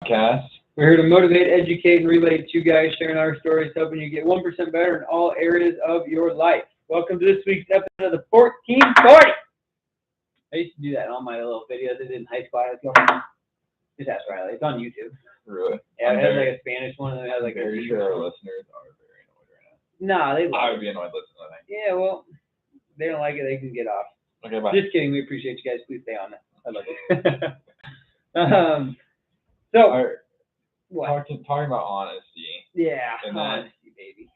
Podcast. We're here to motivate, educate, and relate two guys sharing our stories, helping you get 1% better in all areas of your life. Welcome to this week's episode of the 1440. I used to do that in all my little videos I did in high school. Just ask Riley. It's on YouTube. Really? Yeah, it has like a Spanish one, and it has like a. Very sure our listeners are very annoyed right now. Nah, they love I would be annoyed listening to that. Yeah, well, they don't like it. They can get off. Okay, bye. Just kidding. We appreciate you guys. Please stay on. I love you. So, what? Talking about honesty. Yeah, And honesty, baby.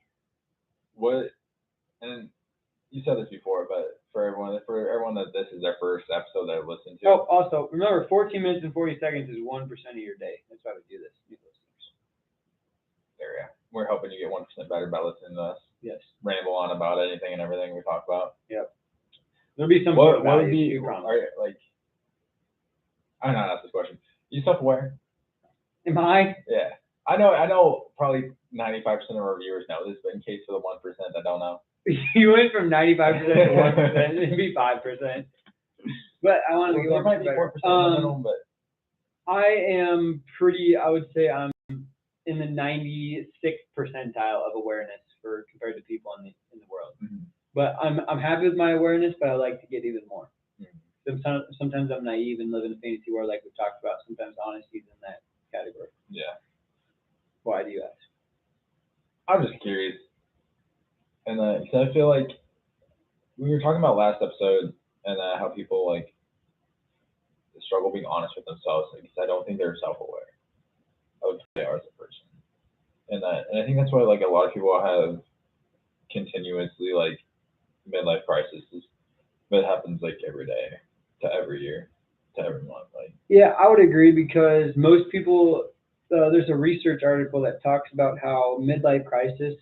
What? And you said this before, but for everyone that this is their first episode they've listened to. Oh, also remember, 14 minutes and 40 seconds is 1% of your day. That's why we do this. New listeners. There, yeah. We're hoping you get 1% better by listening to us. Yes. Ramble on about anything and everything we talk about. Yep. There'll be some sort of What would value, be you promise. like? I don't know. That's this question. You self-aware? Am I? Yeah. I know. Probably 95% of our viewers know this, but in case for the 1% that don't know. You went from 95% to 1%. It'd be 5%. But I want to get 1% better. 4%, but I am pretty. I would say I'm in the 96th percentile of awareness compared to people in the world. Mm-hmm. But I'm happy with my awareness, but I like to get even more. Mm-hmm. Sometimes I'm naive and live in a fantasy world, like we talked about. Sometimes honesty's in that category. Yeah. Why do you ask? I'm just curious, and so I feel like we were talking about last episode and how people like struggle being honest with themselves because I don't think they're self-aware of who they are as a person, and I think that's why like a lot of people have continuously like midlife crises, but it happens like every day to every year to every month. Like yeah, I would agree because most people. There's a research article that talks about how midlife crisis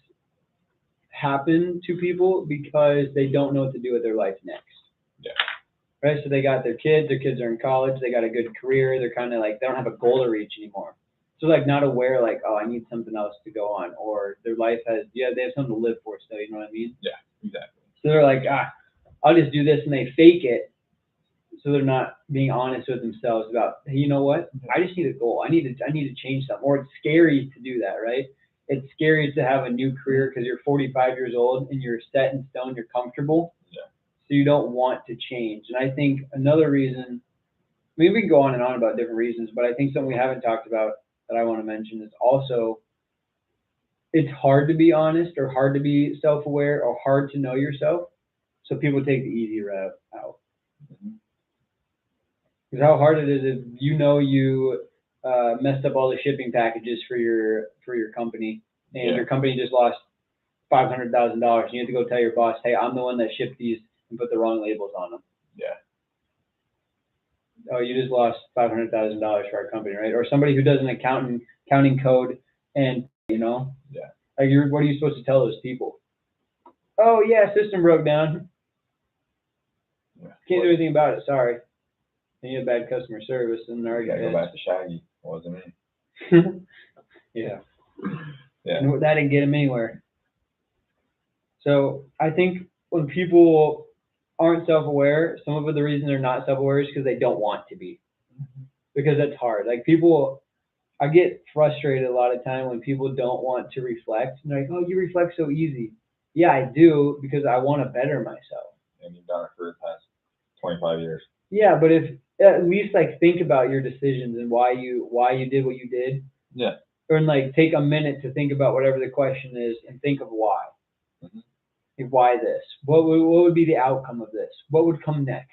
happen to people because they don't know what to do with their life next. Yeah. Right. So they got their kids are in college, they got a good career, they're kind of like they don't have a goal to reach anymore. So like not aware like, oh, I need something else to go on, or their life has they have something to live for still, you know what I mean? Yeah, exactly. So they're like, I'll just do this, and they fake it. So they're not being honest with themselves about, hey, you know what? I just need a goal. I need to change something. Or it's scary to do that, right? It's scary to have a new career because you're 45 years old and you're set in stone. You're comfortable. Yeah. So you don't want to change. And I think another reason, we can go on and on about different reasons, but I think something we haven't talked about that I want to mention is also it's hard to be honest or hard to be self-aware or hard to know yourself. So people take the easy route out. Mm-hmm. Because how hard it is if you messed up all the shipping packages for your company, and your company just lost $500,000. You have to go tell your boss, hey, I'm the one that shipped these and put the wrong labels on them. Yeah. Oh, you just lost $500,000 for our company, right? Or somebody who does an accounting code, and Yeah. Like what are you supposed to tell those people? Oh yeah, system broke down. Yeah. Can't do anything about it. Sorry. And you have bad customer service, and they're gotta go back to Shaggy. What was it mean? Yeah. Yeah. And that didn't get him anywhere. So I think when people aren't self-aware, some of the reason they're not self-aware is because they don't want to be. Mm-hmm. Because that's hard. Like I get frustrated a lot of time when people don't want to reflect. And they're like, oh, you reflect so easy. Yeah, I do because I want to better myself. And you've done it for the past 25 years. Yeah, but if at least like think about your decisions and why you did what you did. Yeah. Or like take a minute to think about whatever the question is and think of why. Mm-hmm. Like, why this? What would be the outcome of this? What would come next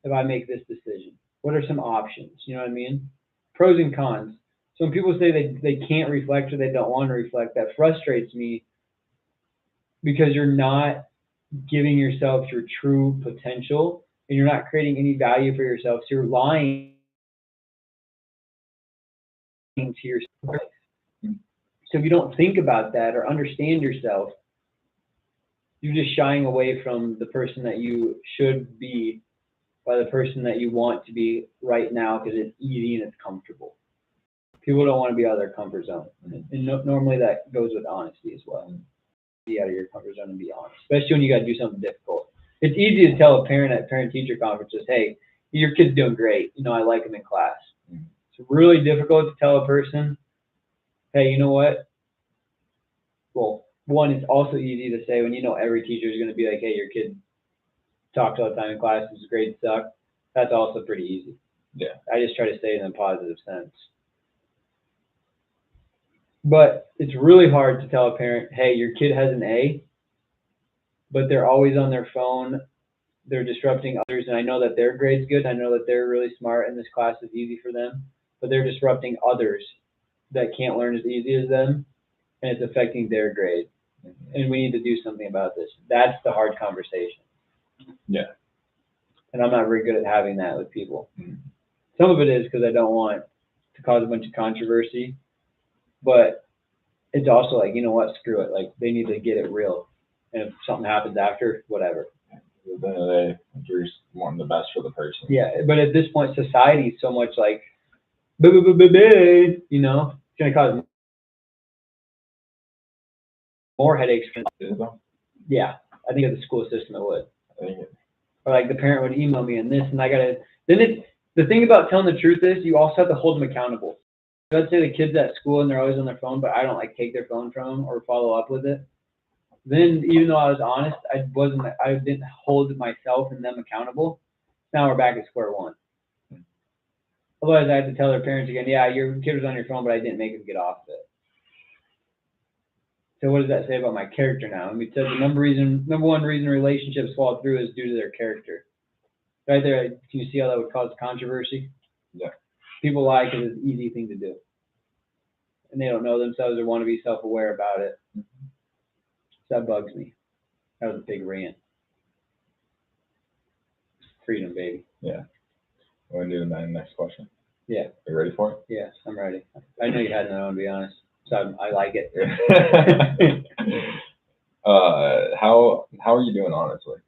if I make this decision? What are some options? You know what I mean? Pros and cons. So when people say they can't reflect or they don't want to reflect, that frustrates me because you're not giving yourself your true potential and you're not creating any value for yourself. So you're lying to yourself. So if you don't think about that or understand yourself, you're just shying away from the person that you should be by the person that you want to be right now because it's easy and it's comfortable. People don't want to be out of their comfort zone. And normally that goes with honesty as well. Be out of your comfort zone and be honest, especially when you got to do something difficult. It's easy to tell a parent at parent-teacher conferences, hey, your kid's doing great. I like him in class. It's really difficult to tell a person, hey, you know what? Well, one, it's also easy to say when you know every teacher is going to be like, hey, your kid talks all the time in class, his grades suck. That's also pretty easy. Yeah. I just try to say it in a positive sense. But it's really hard to tell a parent, hey, your kid has an A, but they're always on their phone. They're disrupting others, and I know that their grade's good. I know that they're really smart, and this class is easy for them, but they're disrupting others that can't learn as easy as them, and it's affecting their grade. And we need to do something about this. That's the hard conversation. Yeah. And I'm not very good at having that with people. Mm-hmm. Some of it is because I don't want to cause a bunch of controversy, but it's also like, you know what, screw it. Like, they need to get it real. And if something happens after, whatever. At the end of the day, you're just wanting the best for the person. Yeah, but at this point, society is so much like, you know, it's going to cause more headaches. Yeah, I think of the school system it would. Or like the parent would email me and this, and I gotta. Then the thing about telling the truth is you also have to hold them accountable. Let's say the kid's at school and they're always on their phone, but I don't like take their phone from them or follow up with it. Then even though I was honest, I didn't hold myself and them accountable. Now we're back at square one. Otherwise, I had to tell their parents again, yeah, your kid was on your phone, but I didn't make him get off of it. So what does that say about my character now? And we said the number one reason relationships fall through is due to their character. Right there, can you see how that would cause controversy? Yeah. People lie because it's an easy thing to do. And they don't know themselves or want to be self-aware about it. So that bugs me. That was a big rant. Freedom, baby. Yeah. Want to do the next question? Yeah. Are you ready for it? Yes, I'm ready. I know you had another one, to be honest. So I like it. How are you doing, honestly?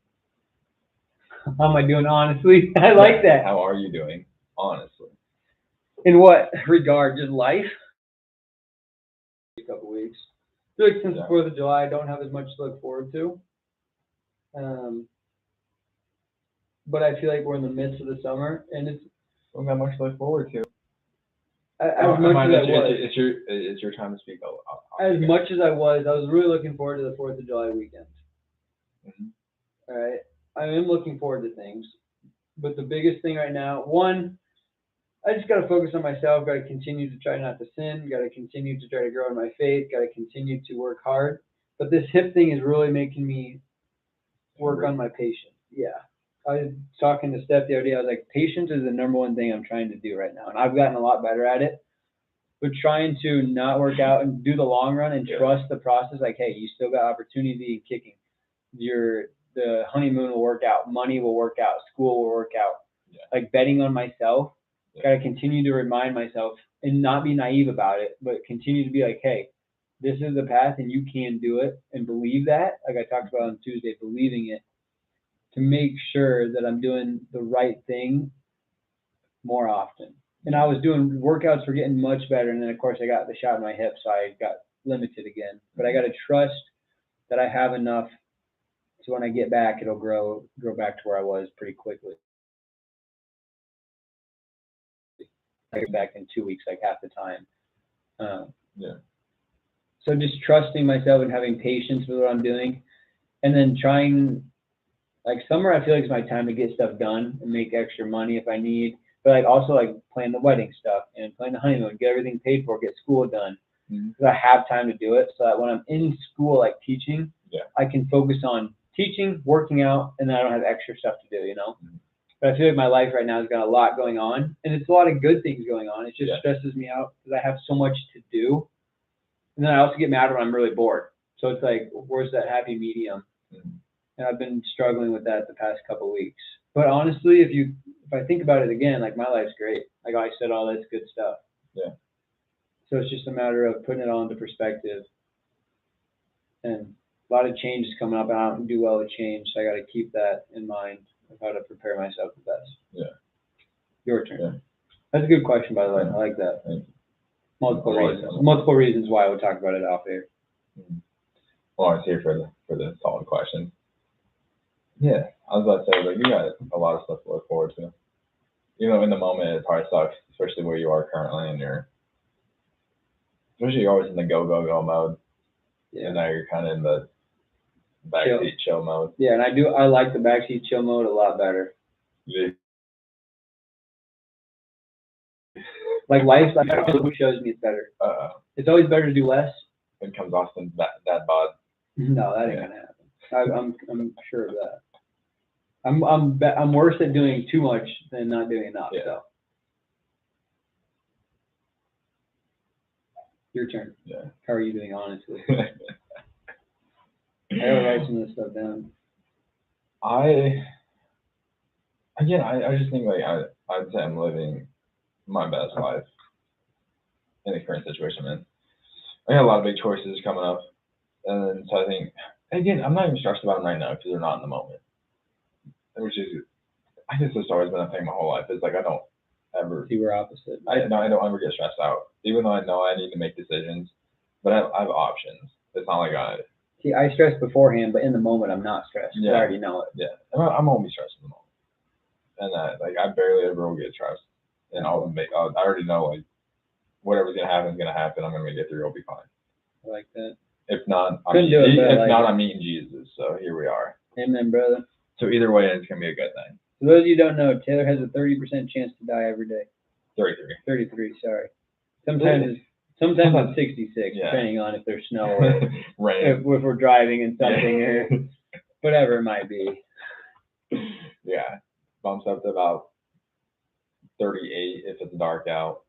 How am I doing, honestly? I like that. How are you doing, honestly? In what regard? Just life? A couple weeks. I feel like since the 4th of July, I don't have as much to look forward to. But I feel like we're in the midst of the summer, and it's Don't got much to look forward to. It's your time to speak. As much as I was really looking forward to the 4th of July weekend. Mm-hmm. All right. I am looking forward to things. But the biggest thing right now, one, I just got to focus on myself, got to continue to try not to sin, got to continue to try to grow in my faith, got to continue to work hard. But this hip thing is really making me work on my patience. Yeah. I was talking to Steph the other day. I was like, patience is the number one thing I'm trying to do right now. And I've gotten a lot better at it. But trying to not work out and do the long run and trust the process. Like, hey, you still got opportunity in kicking. The honeymoon will work out. Money will work out. School will work out. Yeah. Like betting on myself. Yeah. Got to continue to remind myself and not be naive about it, but continue to be like, hey, this is the path and you can do it, and believe that. Like I talked about on Tuesday, believing it, to make sure that I'm doing the right thing more often. And I was doing workouts were getting much better, and then of course I got the shot in my hip, so I got limited again. But I got to trust that I have enough, so when I get back, it'll grow back to where I was pretty quickly. I get back in 2 weeks, like half the time. So just trusting myself and having patience with what I'm doing, and then trying. Like summer, I feel like it's my time to get stuff done and make extra money if I need. But like also like plan the wedding stuff and plan the honeymoon, get everything paid for, get school done. Because I have time to do it, so that when I'm in school, like teaching, I can focus on teaching, working out, and then I don't have extra stuff to do, you know? But I feel like my life right now has got a lot going on, and it's a lot of good things going on. It just stresses me out because I have so much to do. And then I also get mad when I'm really bored. So it's like, where's that happy medium? And I've been struggling with that the past couple of weeks. But honestly, if I think about it again, like my life's great. Like I said, all this good stuff. Yeah. So it's just a matter of putting it all into perspective. And a lot of change is coming up, and I don't do well with change. So I got to keep that in mind of how to prepare myself the best. Yeah. Your turn. Yeah. That's a good question, by the way. I like that. Thank you. Multiple reasons why I would talk about it off air. Well, I was here for the solid question. Yeah, I was about to say, like, you got a lot of stuff to look forward to. You know, in the moment, it probably sucks. especially where you are currently, and especially you're always in the go mode, and now you're kind of in the backseat chill mode. Yeah, and I like the backseat chill mode a lot better. Yeah. Like life shows me it's better. It's always better to do less. It comes off in that bod. No, that ain't gonna happen. I'm sure of that. I'm worse at doing too much than not doing enough. Yeah. So. Your turn. Yeah. How are you doing, honestly? I gotta write some of this stuff down. I just think like I'd say I'm living my best life in the current situation, man. I got a lot of big choices coming up, and so I think again I'm not even stressed about them right now because they're not in the moment. Which is, I guess it's always been a thing my whole life. It's like I don't ever. See, we're opposite. I don't ever get stressed out, even though I know I need to make decisions, but I have options. It's not like See, I stress beforehand, but in the moment I'm not stressed. Yeah. I already know it. Yeah, I'm only stressed in the moment, and like I barely ever will get stressed, and I already know like whatever's gonna happen is gonna happen. I'm gonna get through. It'll be fine. I like that. If not, I'm meeting Jesus. So here we are. Amen, brother. So either way, it's gonna be a good thing. For those of you who don't know, Taylor has a 30% chance to die every day. 33. 33. Sorry. Sometimes it's 66, depending on if there's snow or rain. If we're driving in something or whatever it might be. Yeah, bumps up to about 38 if it's dark out.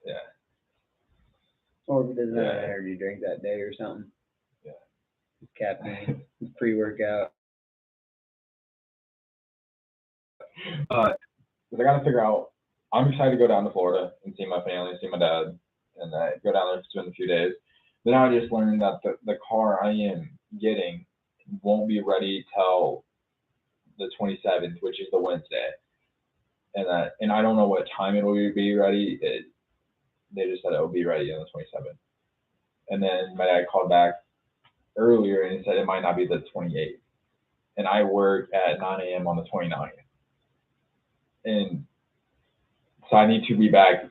Yeah. Or if it doesn't have an energy drink that day or something. Yeah. It's caffeine. It's pre-workout. But I got to figure out. I'm excited to go down to Florida and see my family, see my dad, and go down there to spend a few days. Then I just learned that the car I am getting won't be ready till the 27th, which is the Wednesday. And I don't know what time it will be ready. They just said it will be ready on the 27th. And then my dad called back earlier and he said it might not be the 28th. And I work at 9 a.m. on the 29th. And so I need to be back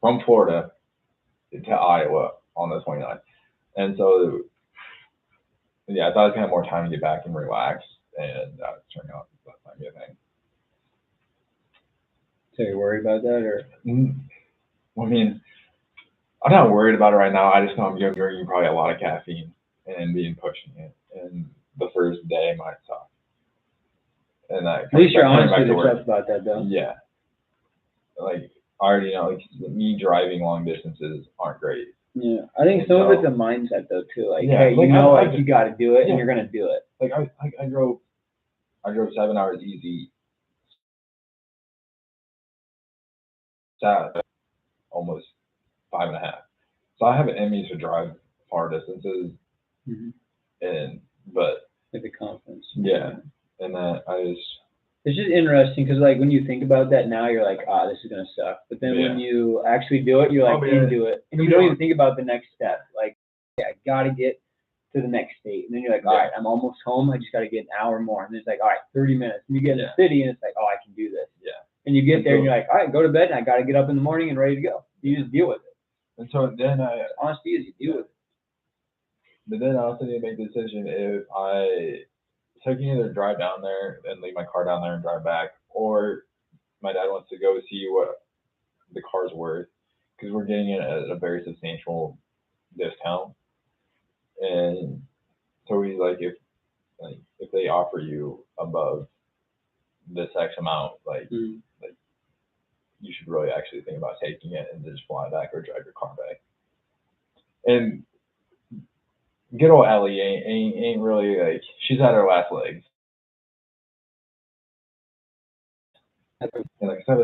from Florida to Iowa on the 29th. And so, yeah, I thought I'd have more time to get back and relax. And it's turning out that's not a good thing. So you're worried about that, or? I mean, I'm not worried about it right now. I just know I'm drinking probably a lot of caffeine and pushing it. And the first day might suck. And at least you're honest with yourself about that, though. Yeah. Like, I already know, like, me driving long distances aren't great. Yeah, I think some of it's a mindset, though, too. Like, hey, you know, you got to do it, and you're gonna do it. Like, I drove 7 hours easy. Saturday, almost 5.5. So I have an in me to drive far distances, but with the confidence. Yeah, and it's just interesting because, like, when you think about that now, you're like, this is gonna suck. But then when you actually do it, you're like, into it, and you don't even think about the next step. Like, I gotta get to the next state, and then you're like, all right, I'm almost home. I just gotta get an hour more, and then it's like, all right, 30 minutes. And you get in the city, and it's like, I can do this. Yeah. And you get there, and you're like, all right, go to bed, and I gotta get up in the morning and ready to go. You just deal with it. And so then honesty is you deal with it. But then I also need to make the decision so I can either drive down there and leave my car down there and drive back, or my dad wants to go see what the car's worth, because we're getting it at a very substantial discount. And so he's like, if they offer you above this X amount, like you should really actually think about taking it and just fly back or drive your car back. And good old Ellie ain't really, like, she's at her last legs. And like, her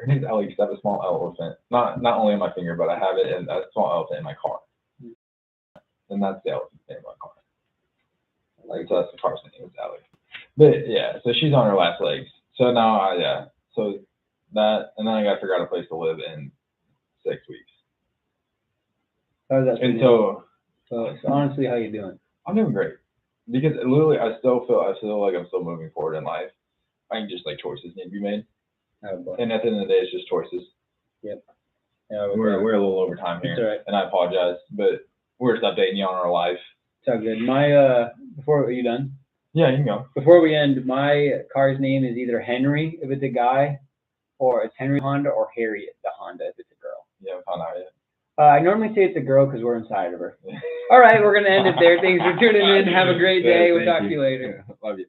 name's Ellie, because I have a small elephant. Not only on my finger, but I have it in a small elephant in my car. And that's the elephant in my car. Like, so that's the car's name, it's Ellie. But yeah, so she's on her last legs. So now so that, and then I gotta figure out a place to live in 6 weeks. How's that? And so honestly, how you doing? I'm doing great, because literally I still feel like I'm still moving forward in life. I think just like choices need to be made. Oh, boy. And at the end of the day, it's just choices. Yeah, We're a little over time here, It's all right. and I apologize, but we're just updating you on our life. It's all good. My before, are you done? Yeah, you can go. Before we end, my car's name is either Henry if it's a guy, or it's Henry Honda, or Harriet the Honda if it's a girl. You haven't found out yet. I normally say it's a girl because we're inside of her. All right, we're gonna end it there. Thanks for tuning in. Have a great day. We'll Thank talk to you later. Love you.